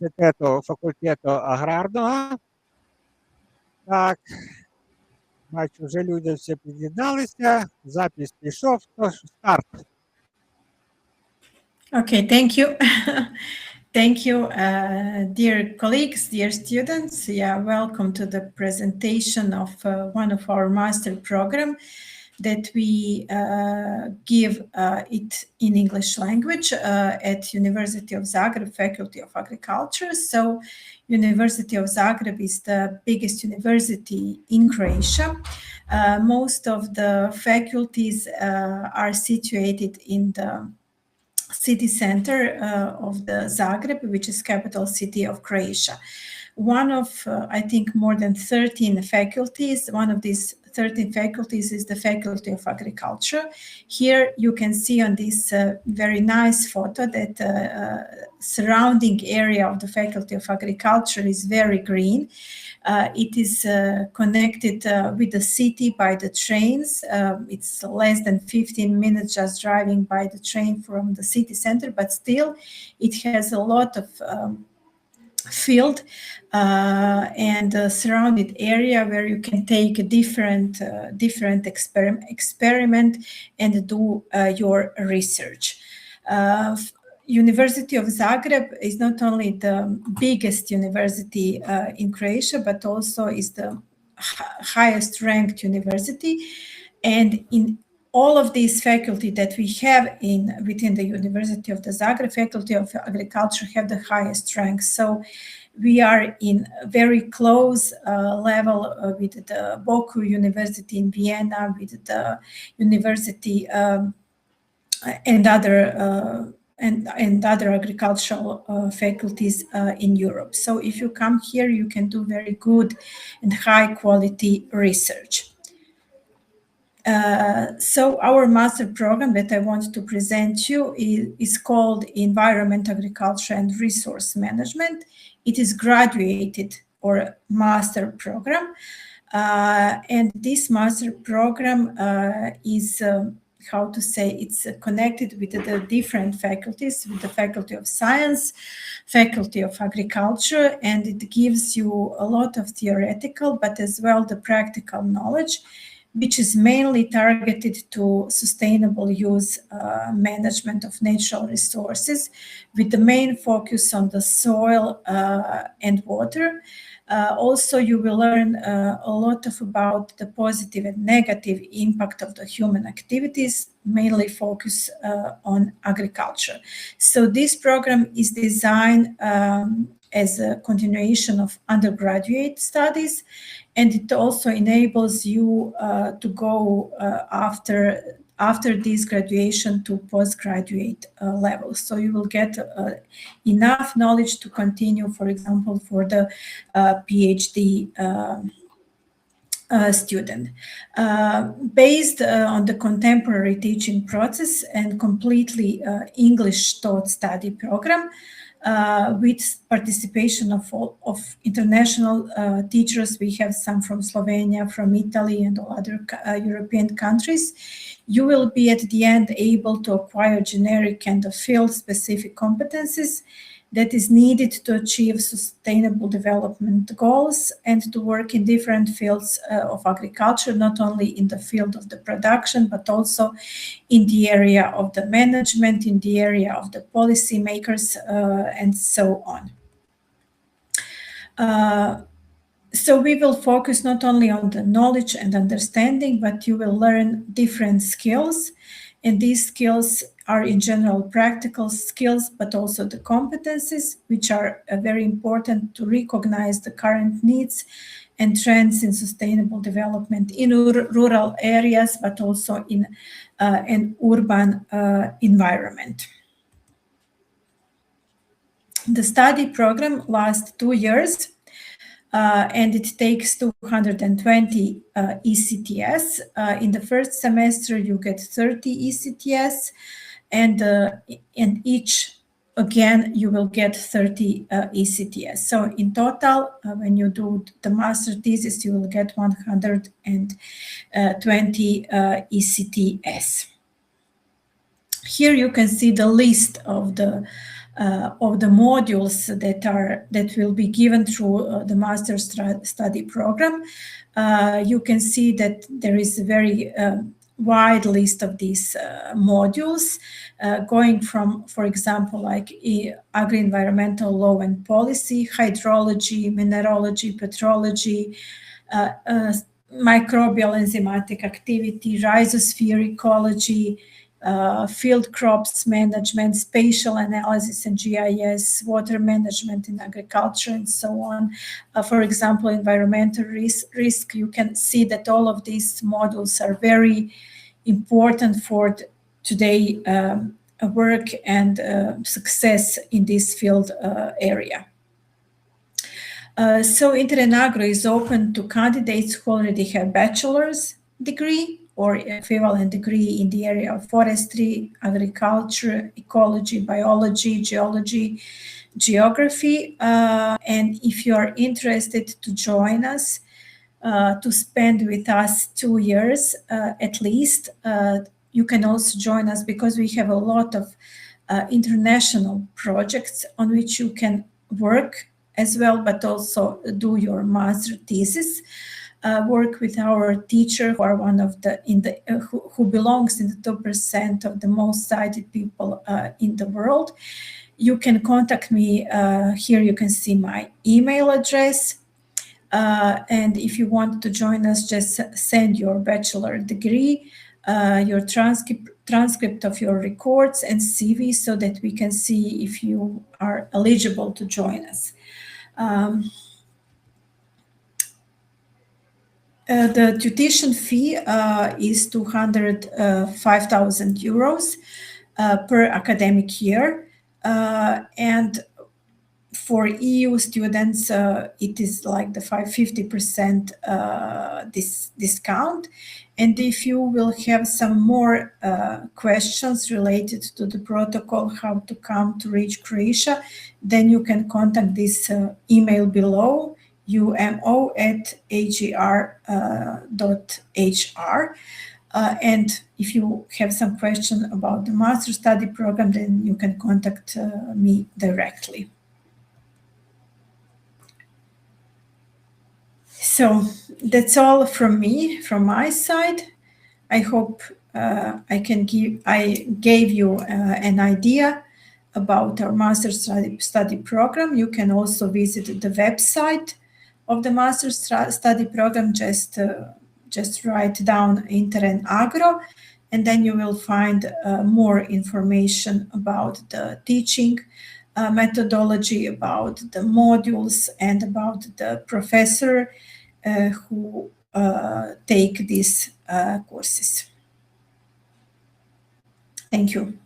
факультету аграрного. Так, бачу, вже люди всі під'єдналися, запис пішов, тож старт. Okay, thank you. Thank you, dear colleagues, dear students. Yeah, welcome to the presentation of one of our master program that we give it in English language at University of Zagreb, Faculty of Agriculture. So University of Zagreb is the biggest university in Croatia. Most of the faculties are situated in the city center of the Zagreb, which is capital city of Croatia. One of, I think, more than 13 faculties, one of these 13 faculties is the Faculty of Agriculture. Here you can see on this very nice photo that surrounding area of the Faculty of Agriculture is very green. It is connected with the city by the trains. It's less than 15 minutes just driving by the train from the city center, but still it has a lot of field and a surrounded area where you can take a different experiment and do your research. University of Zagreb is not only the biggest university in Croatia, but also is the highest ranked university. And in all of these faculty that we have within the University of the Zagreb, Faculty of Agriculture have the highest rank. So we are in a very close level with the BOKU University in Vienna, with the university and other agricultural faculties in Europe. So if you come here, you can do very good and high quality research. So our master program that I want to present you is called Environment, Agriculture and Resource Management. It is graduated or master program. And this master program is it's connected with the different faculties, with the Faculty of Science, Faculty of Agriculture, and it gives you a lot of theoretical, but as well the practical knowledge, which is mainly targeted to sustainable use management of natural resources, with the main focus on the soil and water. Also, you will learn a lot about the positive and negative impact of the human activities, mainly focus on agriculture. So this program is designed as a continuation of undergraduate studies, and it also enables you to go after this graduation to postgraduate level. So you will get enough knowledge to continue, for example, for the PhD student. Based on the contemporary teaching process and completely English taught study program, with participation of international teachers. We have some from Slovenia, from Italy, and other European countries. You will be at the end able to acquire generic and field-specific competencies that is needed to achieve sustainable development goals and to work in different fields of agriculture, not only in the field of the production, but also in the area of the management, in the area of the policy makers, and so on. So we will focus not only on the knowledge and understanding, but you will learn different skills. And these skills are in general practical skills, but also the competencies, which are very important to recognize the current needs and trends in sustainable development in rural areas, but also in an urban environment. The study program lasts 2 years. And it takes 220 ECTS. In the first semester, you get 30 ECTS, and each, again, you will get 30 ECTS. So in total, when you do the master thesis, you will get 120 ECTS. Here you can see the list of the of the modules that will be given through the master study program. You can see that there is a very wide list of these modules, going from, for example, like agri-environmental law and policy, hydrology, mineralogy, petrology, microbial enzymatic activity, rhizosphere ecology, field crops management, spatial analysis and GIS, water management in agriculture, and so on. For example, environmental risk, you can see that all of these modules are very important for today work and success in this field area. So INTER-EnAgro is open to candidates who already have bachelor's degree or equivalent degree in the area of forestry, agriculture, ecology, biology, geology, geography. And if you are interested to join us, to spend with us 2 years at least, you can also join us because we have a lot of international projects on which you can work as well, but also do your master thesis. Work with our teacher who are one of the who belongs in the 2% of the most cited people in the world. You can contact me. Here you can see my email address. And if you want to join us, just send your bachelor degree, your transcript of your records and CV so that we can see if you are eligible to join us. The tuition fee is 205,000 euros per academic year. And for EU students, it is like the 50% discount. And if you will have some more questions related to the protocol, how to come to reach Croatia, then you can contact this email below, umo@agr.hr. And if you have some question about the master study program, then you can contact me directly. So that's all from me, from my side. I hope I gave you an idea about our master study program. You can also visit the website of the master study program. Just write down INTER-EnAgro, and then you will find more information about the teaching methodology, about the modules, and about the professor who take these courses. Thank you.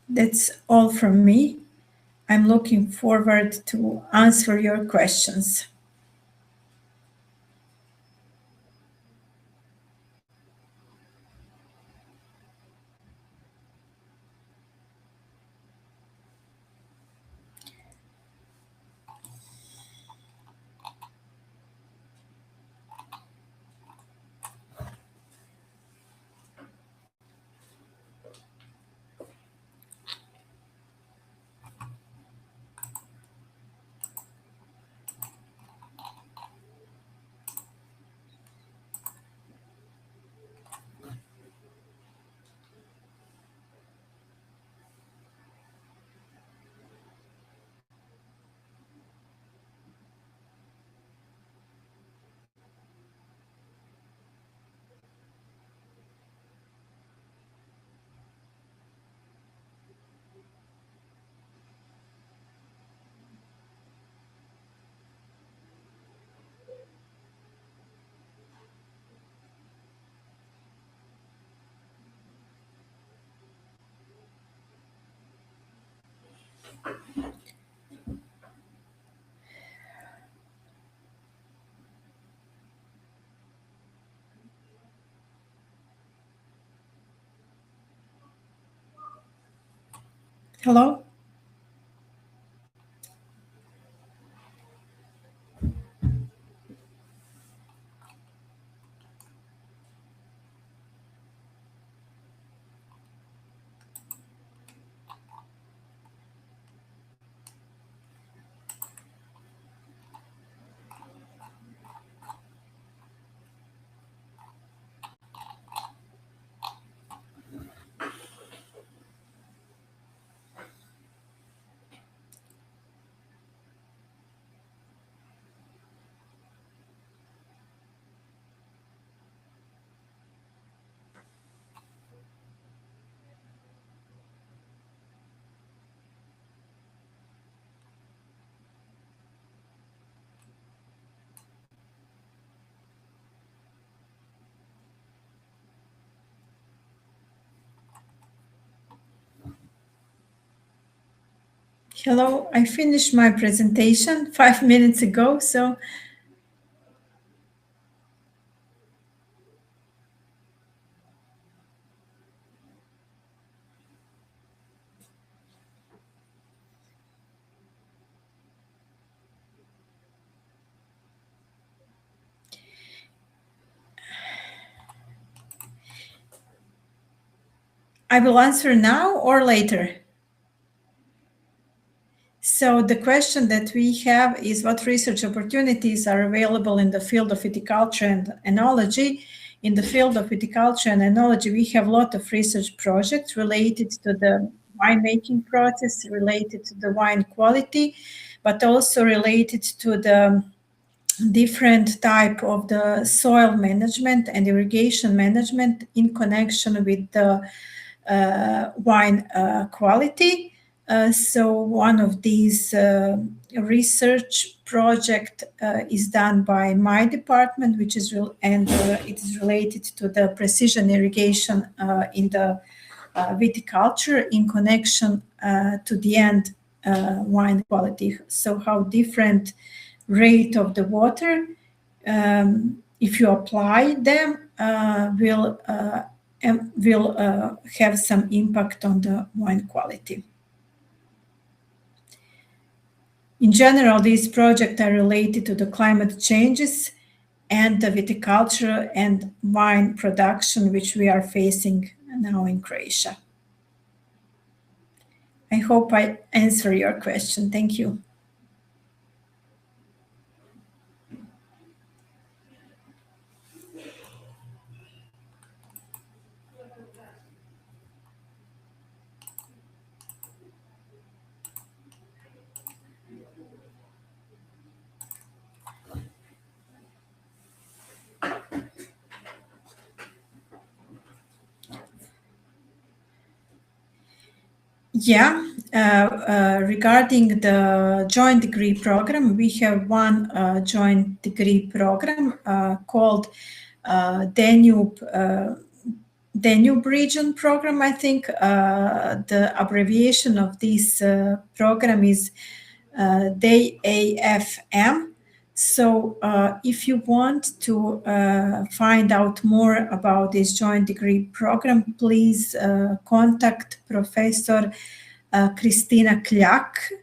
That's all from me. I'm looking forward to answer your questions. Hello? Hello, I finished my presentation 5 minutes ago, so I will answer now or later. So the question that we have is what research opportunities are available in the field of viticulture and enology? In the field of viticulture and enology, we have a lot of research projects related to the winemaking process, related to the wine quality, but also related to the different type of the soil management and irrigation management in connection with the wine quality. So one of these research project is done by my department, which is it is related to the precision irrigation in the viticulture in connection to the end wine quality. So how different rate of the water, if you apply them, will have some impact on the wine quality. In general, these projects are related to the climate changes and the viticulture and wine production, which we are facing now in Croatia. I hope I answer your question. Thank you. Yeah, regarding the joint degree program, we have one joint degree program called Danube Region Program. I think the abbreviation of this program is DAFM. So if you want to find out more about this joint degree program, please contact Professor Kristina Kljak.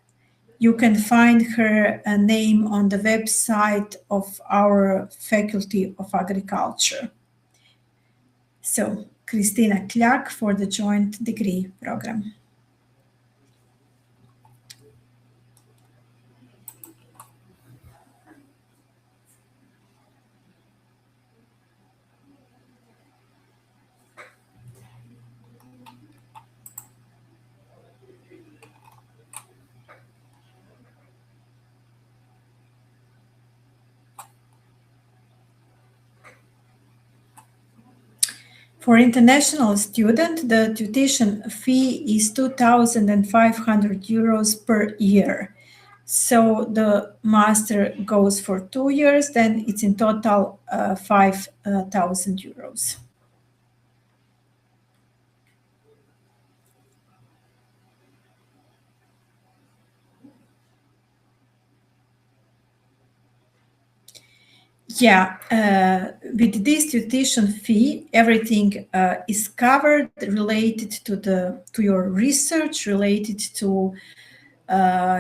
You can find her name on the website of our Faculty of Agriculture. So Kristina Kljak for the joint degree program. For international student, the tuition fee is 2,500 euros per year. So the master goes for 2 years, then it's in total 5,000 euros. Yeah, with this tuition fee, everything is covered related to your research, related to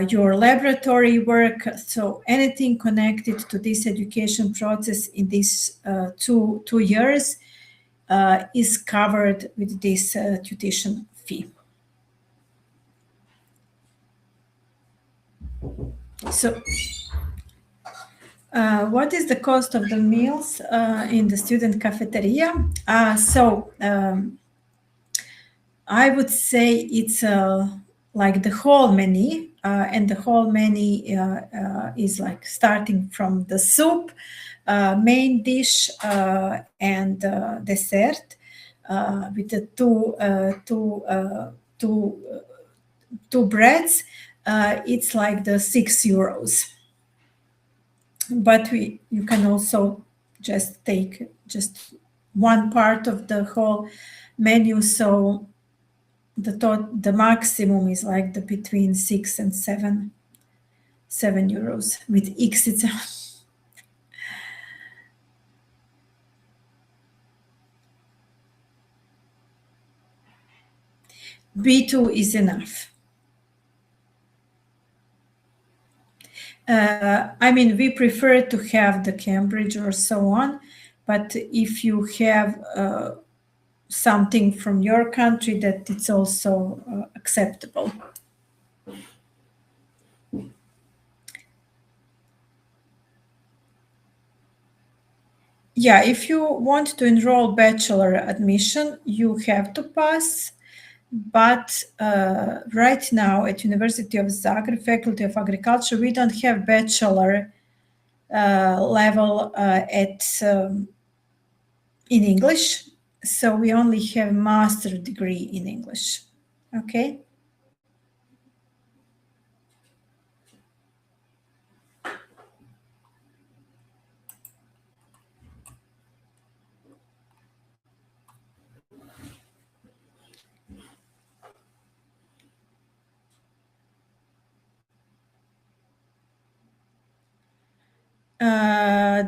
your laboratory work. So anything connected to this education process in these 2 years is covered with this tuition fee. So what is the cost of the meals in the student cafeteria? I would say it's like the whole menu, and the whole menu is like starting from the soup, main dish, and dessert with the two breads. It's like the 6 euros. But you can also just take just one part of the whole menu. So the maximum is like between 6 and 7 euros. With X it's B2 is enough. I mean, we prefer to have the Cambridge or so on, but if you have something from your country, that it's also acceptable. Yeah, if you want to enroll bachelor admission, you have to pass. But right now at University of Zagreb, Faculty of Agriculture, we don't have bachelor level in English. So we only have master degree in English. Okay.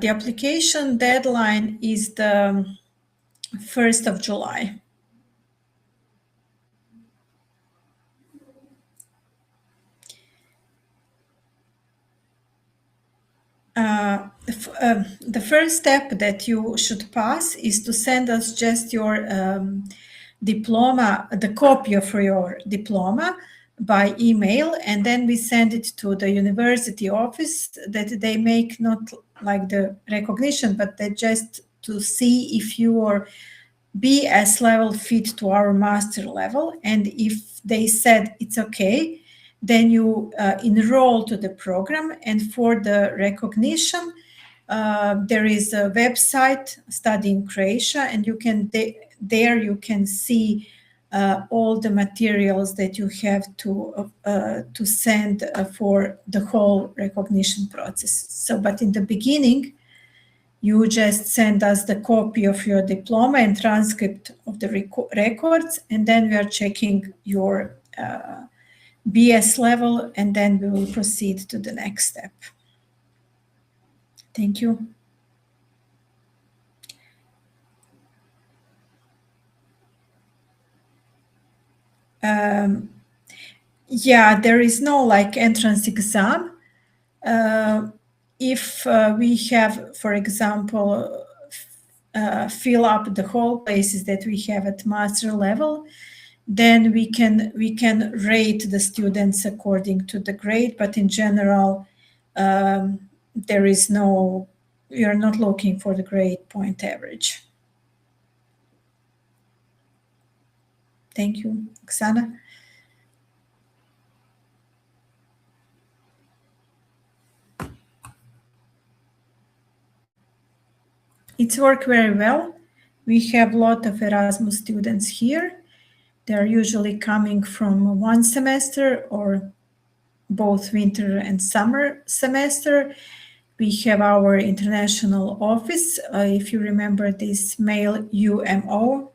The application deadline is the 1st of July. The first step that you should pass is to send us just your diploma, the copy of your diploma by email, and then we send it to the university office that they make not like the recognition, but they just to see if you are BS level fit to our master level. And if they said it's okay, then you enroll to the program. And for the recognition, there is a website, Study in Croatia, and you can there you can see all the materials that you have to send for the whole recognition process. So, but in the beginning, you just send us the copy of your diploma and transcript of the records, and then we are checking your BS level, and then we will proceed to the next step. Thank you. Yeah, there is no like entrance exam. If we have, for example, fill up the whole places that we have at master level, then we can rate the students according to the grade. But in general, there is no, we are not looking for the grade point average. Thank you, Oksana. It's worked very well. We have a lot of Erasmus students here. They're usually coming from one semester or both winter and summer semester. We have our international office. If you remember this mail, umo@hr.hr,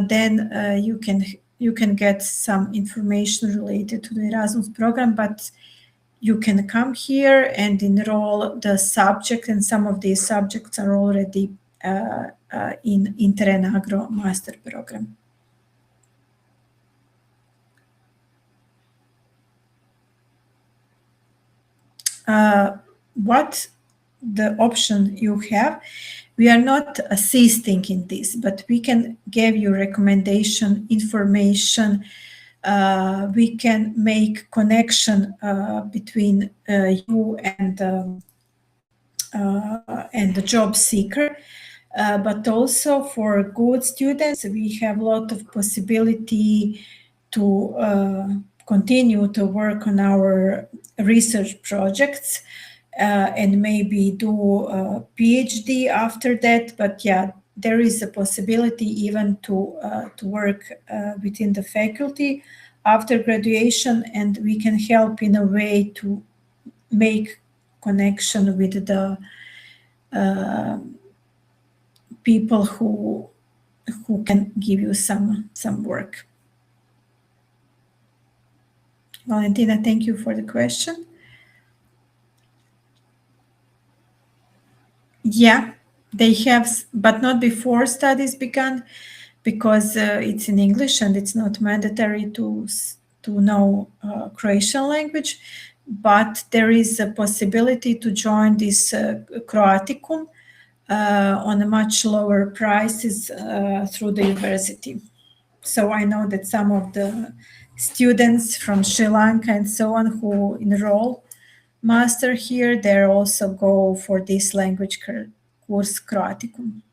then you can get some information related to the Erasmus program, but you can come here and enroll the subject, and some of these subjects are already in INTER-EnAgro Master program. What the option you have, we are not assisting in this, but we can give you recommendation, information. We can make connection between you and the job seeker. But also for good students, we have a lot of possibility to continue to work on our research projects and maybe do a PhD after that. But yeah, there is a possibility even to work within the faculty after graduation, and we can help in a way to make connection with the people who can give you some work. Valentina, thank you for the question. Yeah, they have, but not before studies began, because it's in English and it's not mandatory to know Croatian language. But there is a possibility to join this Croaticum on a much lower prices through the university. So I know that some of the students from Sri Lanka and so on who enroll master here, they also go for this language course Croaticum.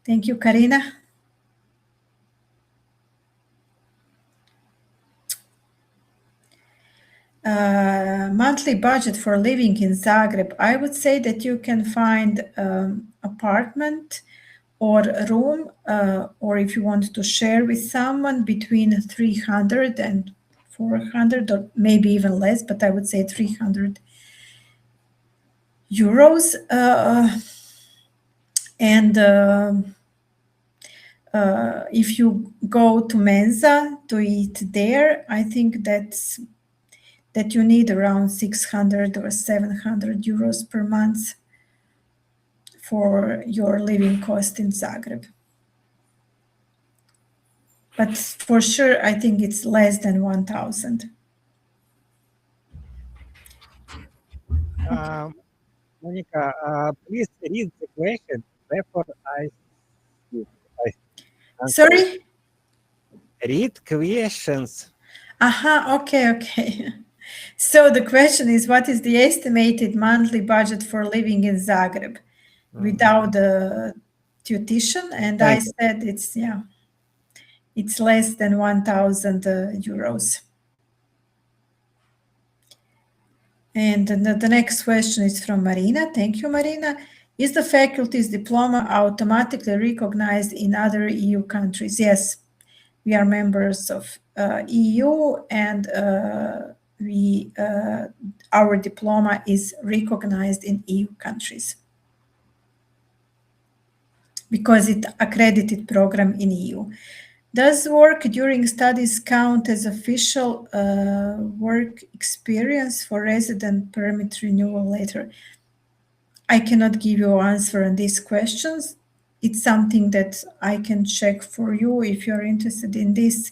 Thank you, Karina. Monthly budget for living in Zagreb. I would say that you can find apartment or a room, or if you want to share with someone, between 300 and 400, or maybe even less, but I would say 300 euros. And if you go to Mensa to eat there, I think that you need around 600 or 700 euros per month for your living cost in Zagreb. But for sure, I think it's less than 1,000. Monica, please read the question before I Sorry? Read questions. Okay. So the question is, what is the estimated monthly budget for living in Zagreb without the tuition? And I said it's less than 1,000 euros. And the next question is from Marina. Thank you, Marina. Is the faculty's diploma automatically recognized in other EU countries? Yes, we are members of EU, and our diploma is recognized in EU countries because it's accredited program in EU. Does work during studies count as official work experience for resident permit renewal later? I cannot give you an answer on these questions. It's something that I can check for you. If you're interested in this,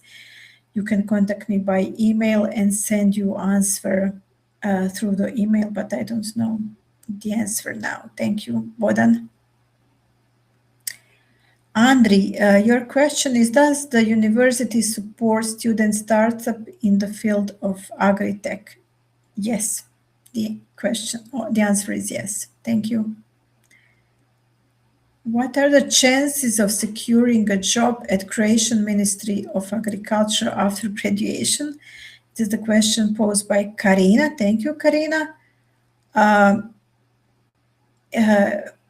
you can contact me by email and send you answer through the email, but I don't know the answer now. Thank you, Bodan. Andri, your question is, does the university support student startup in the field of agri-tech? Yes, the answer is yes. Thank you. What are the chances of securing a job at Croatian Ministry of Agriculture after graduation? This is the question posed by Karina. Thank you, Karina.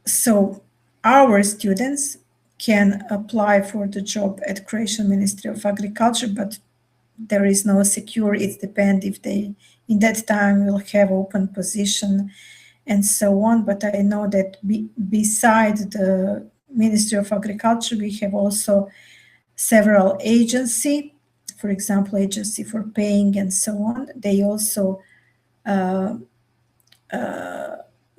So our students can apply for the job at Croatian Ministry of Agriculture, but there is no secure. It depends if they, in that time, will have open position and so on. But I know that beside the Ministry of Agriculture, we have also several agencies, for example, agency for paying and so on. They also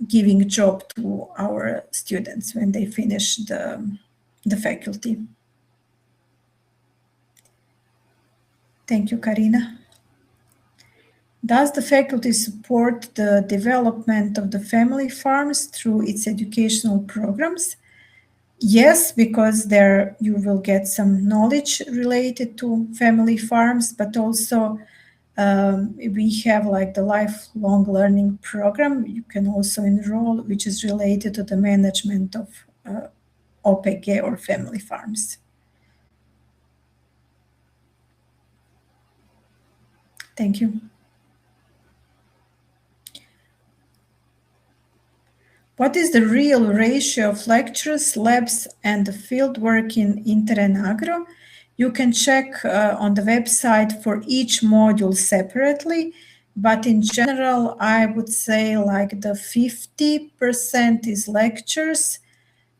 giving job to our students when they finish the faculty. Thank you, Karina. Does the faculty support the development of the family farms through its educational programs? Yes, because there you will get some knowledge related to family farms, but also we have like the lifelong learning program you can also enroll, which is related to the management of OPG or family farms. Thank you. What is the real ratio of lectures, labs, and the field work in INTER-EnAgro? You can check on the website for each module separately, but in general, I would say like the 50% is lectures,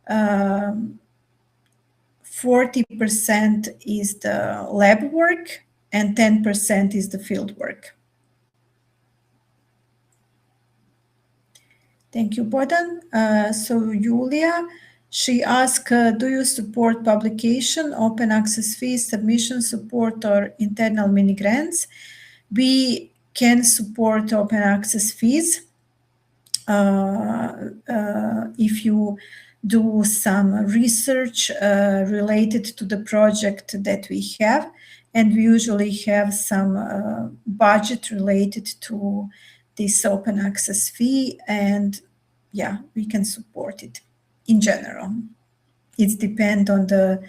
40% is the lab work and 10% is the field work. Thank you, Bodan. So Julia, she asked, do you support publication, open access fees, submission support, or internal mini grants? We can support open access fees if you do some research related to the project that we have, and we usually have some budget related to this open access fee, and yeah, we can support it in general. It depends on the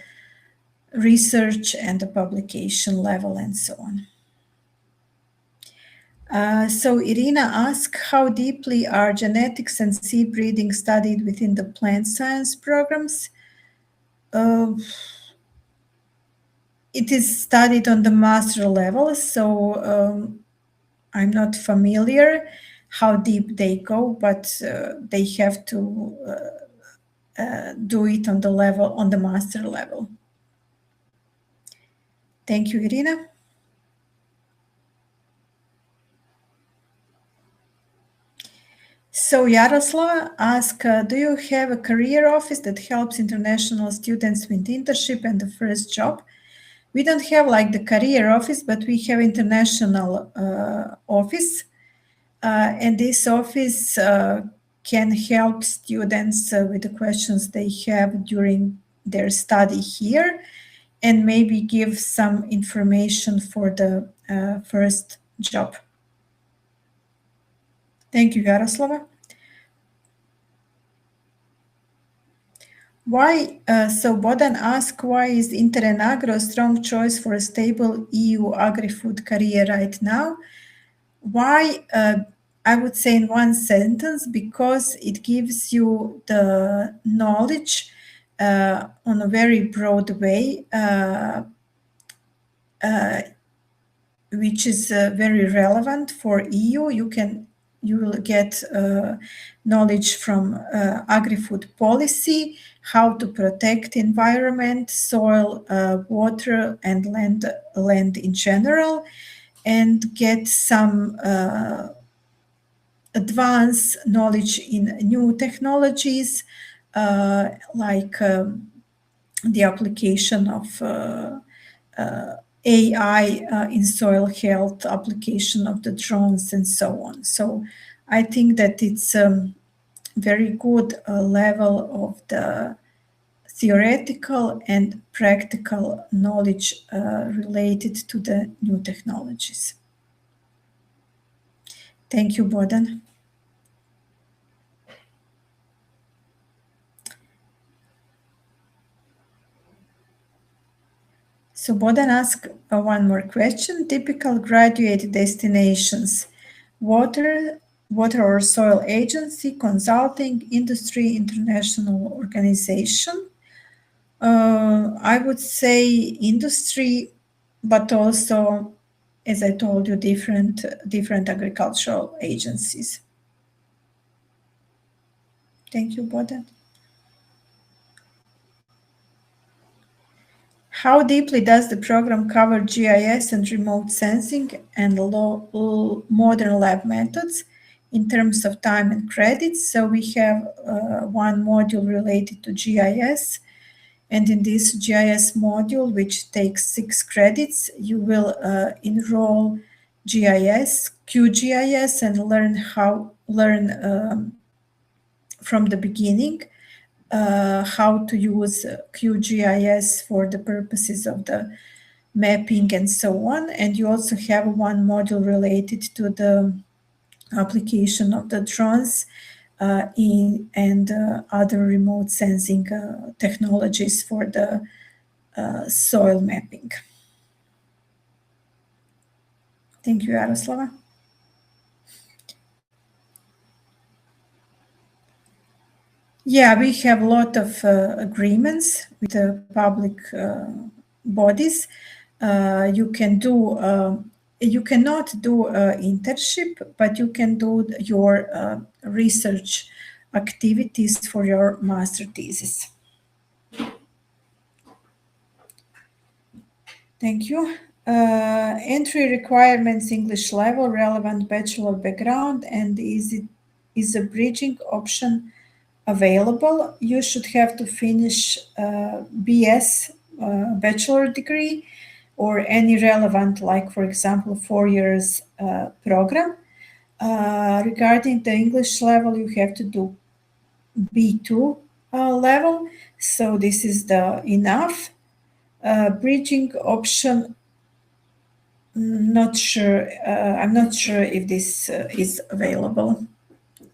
research and the publication level and so on. So Irina asked, how deeply are genetics and seed breeding studied within the plant science programs? It is studied on the master level, so I'm not familiar how deep they go, but they have to do it on the master level. Thank you, Irina. So Yaroslava asked, do you have a career office that helps international students with internship and the first job? We don't have like the career office, but we have international office. And this office can help students with the questions they have during their study here, and maybe give some information for the first job. Thank you, Yaroslava. Why? So Bodan asked, why is INTER-EnAgro a strong choice for a stable EU agri-food career right now? Why? I would say in one sentence, because it gives you the knowledge on a very broad way, which is very relevant for EU. You will get knowledge from agri-food policy, how to protect environment, soil, water, and land in general, and get some advanced knowledge in new technologies, like the application of AI in soil health, application of the drones, and so on. So I think that it's a very good level of the theoretical and practical knowledge related to the new technologies. Thank you, Bodan. So Bodan asked one more question. Typical graduate destinations: water or soil agency, consulting, industry, international organization. I would say industry, but also, as I told you, different agricultural agencies. Thank you, Bodan. How deeply does the program cover GIS and remote sensing and modern lab methods in terms of time and credits? So we have one module related to GIS, and in this GIS module, which takes 6 credits, you will enroll GIS, QGIS, and learn from the beginning how to use QGIS for the purposes of the mapping and so on. And you also have one module related to the application of the drones and other remote sensing technologies for the soil mapping. Thank you, Yaroslava. Yeah, we have a lot of agreements with the public bodies. You cannot do internship, but you can do your research activities for your master thesis. Thank you. Entry requirements: English level, relevant bachelor background, and is a bridging option available? You should have to finish BS, bachelor degree, or any relevant, like for example, 4 years program. Regarding the English level, you have to do B2 level, so this is the enough. Bridging option, not sure. I'm not sure if this is available.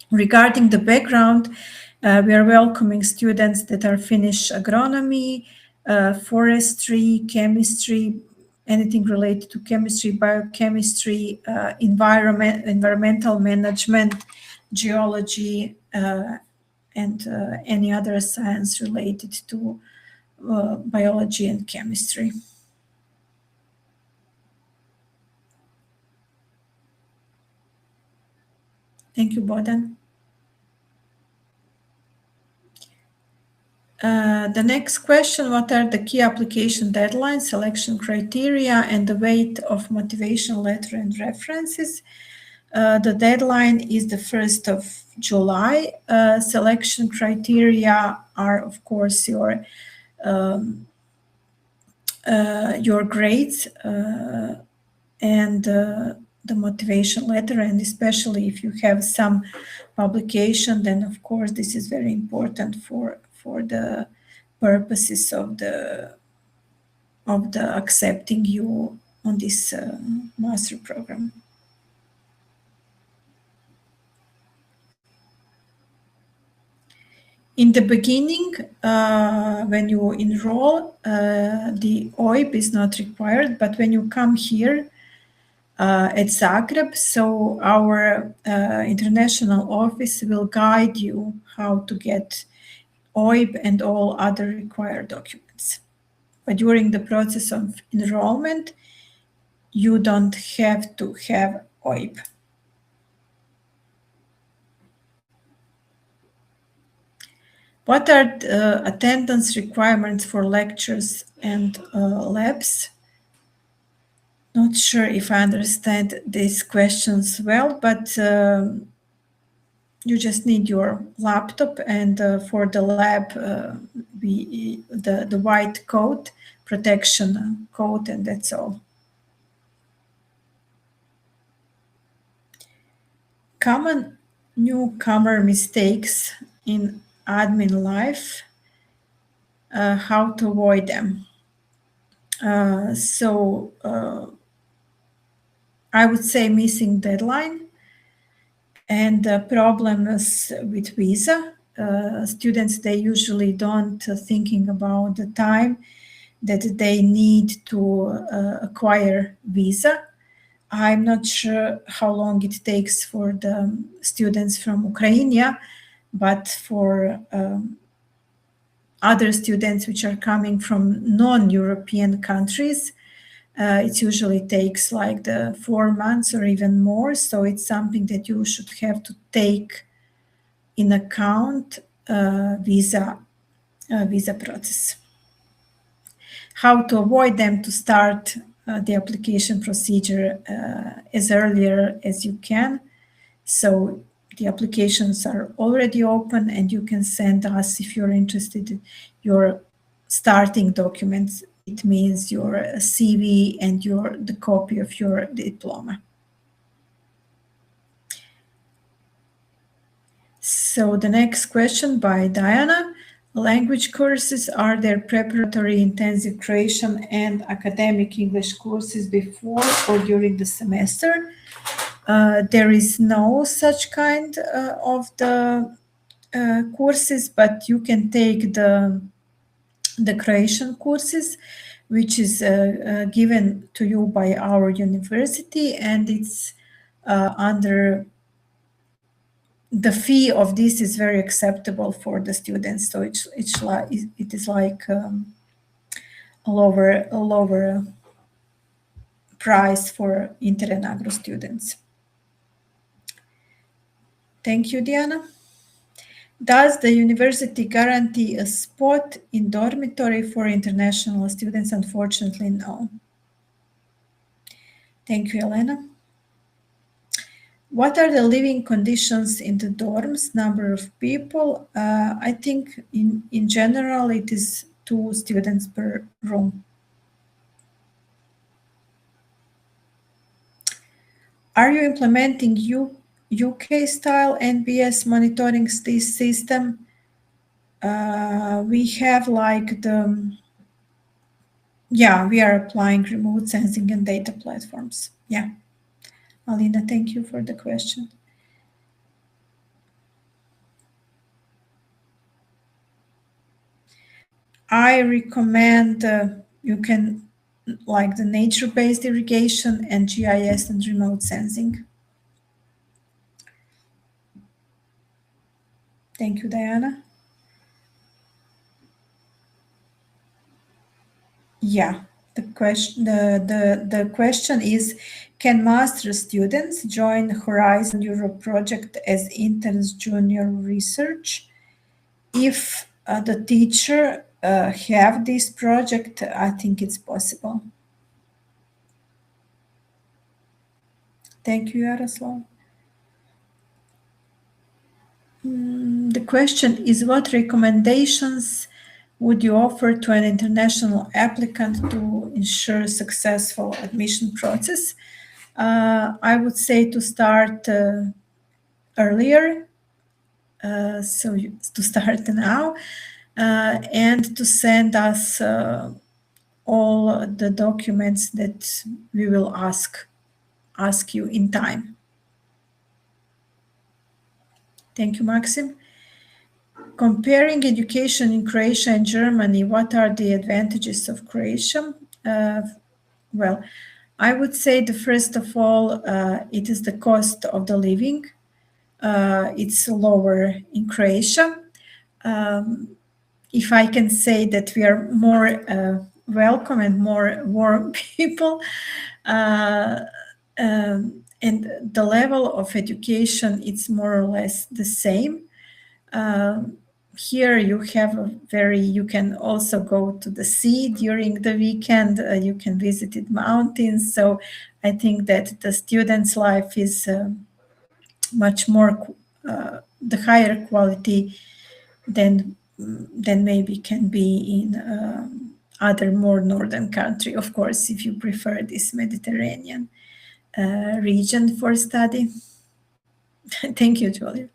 Regarding the background, we are welcoming students that are finished agronomy, forestry, chemistry, anything related to chemistry, biochemistry, environmental management, geology, and any other science related to biology and chemistry. Thank you, Bodan. The next question: what are the key application deadlines, selection criteria, and the weight of motivation letter and references? The deadline is the 1st of July. Selection criteria are, of course, your grades and the motivation letter, and especially if you have some publication, then of course this is very important for the purposes of the accepting you on this master program. In the beginning, when you enroll, the OIB is not required, but when you come here at Zagreb, so our international office will guide you how to get OIB and all other required documents. But during the process of enrollment, you don't have to have OIB. What are the attendance requirements for lectures and labs? Not sure if I understand these questions well, but you just need your laptop, and for the lab, the white coat, protection coat, and that's all. Common newcomer mistakes in admin life, how to avoid them. I would say missing deadline and problems with visa. Students, they usually don't thinking about the time that they need to acquire visa. I'm not sure how long it takes for the students from Ukraine, but for other students which are coming from non-European countries, it usually takes like 4 months or even more. So it's something that you should have to take in account visa process. How to avoid them: to start the application procedure as earlier as you can. So the applications are already open, and you can send us, if you're interested, your starting documents. It means your CV and the copy of your diploma. So the next question by Diana: language courses, are there preparatory intensive Croatian and academic English courses before or during the semester? There is no such kind of the courses, but you can take the Croatian courses, which is given to you by our university, and it's under the fee of this is very acceptable for the students. So it is like a lower price for INTER-EnAgro students. Thank you, Diana. Does the university guarantee a spot in dormitory for international students? Unfortunately, no. Thank you, Elena. What are the living conditions in the dorms? Number of people? I think in general it is 2 students per room. Are you implementing UK style NBS monitoring system? We have like we are applying remote sensing and data platforms. Yeah. Alina, thank you for the question. I recommend you can like the nature-based irrigation and GIS and remote sensing. Thank you, Diana. Yeah, the question is, can master students join Horizon Europe project as interns junior research? If the teacher have this project, I think it's possible. Thank you, Yaroslav. The question is, what recommendations would you offer to an international applicant to ensure successful admission process? I would say to start earlier, to start now, and to send us all the documents that we will ask you in time. Thank you, Maxim. Comparing education in Croatia and Germany, what are the advantages of Croatia? Well, I would say first of all, it is the cost of the living. It's lower in Croatia. If I can say that we are more welcome and more warm people, and the level of education, it's more or less the same. Here you have you can also go to the sea during the weekend, you can visit the mountains. So I think that the student's life is much more, the higher quality than maybe can be in other more northern country, of course, if you prefer this Mediterranean region for study. Thank you, Julia.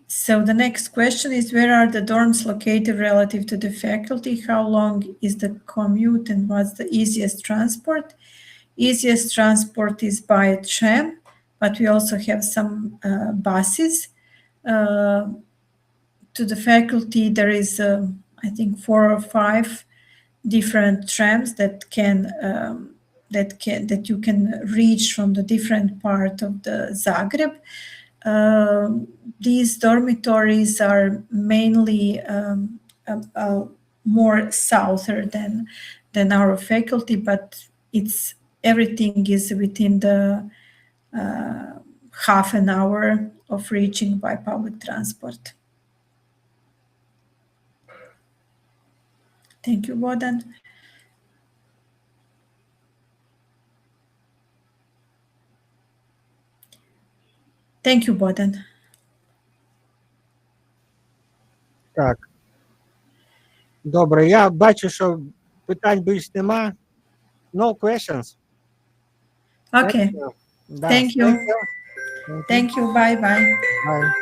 So the next question is, where are the dorms located relative to the faculty? How long is the commute and what's the easiest transport? Easiest transport is by tram, but we also have some buses. To the faculty, there is, I think, 4 or 5 different trams that you can reach from the different part of the Zagreb. These dormitories are mainly more southern than our faculty, but everything is within the half an hour of reaching by public transport. Thank you, Bodan. Thank you, Bodan. Так. Добре, я бачу, що питань більш нема. No questions. Okay. Да. Thank you. Thank you. Bye-bye. Bye.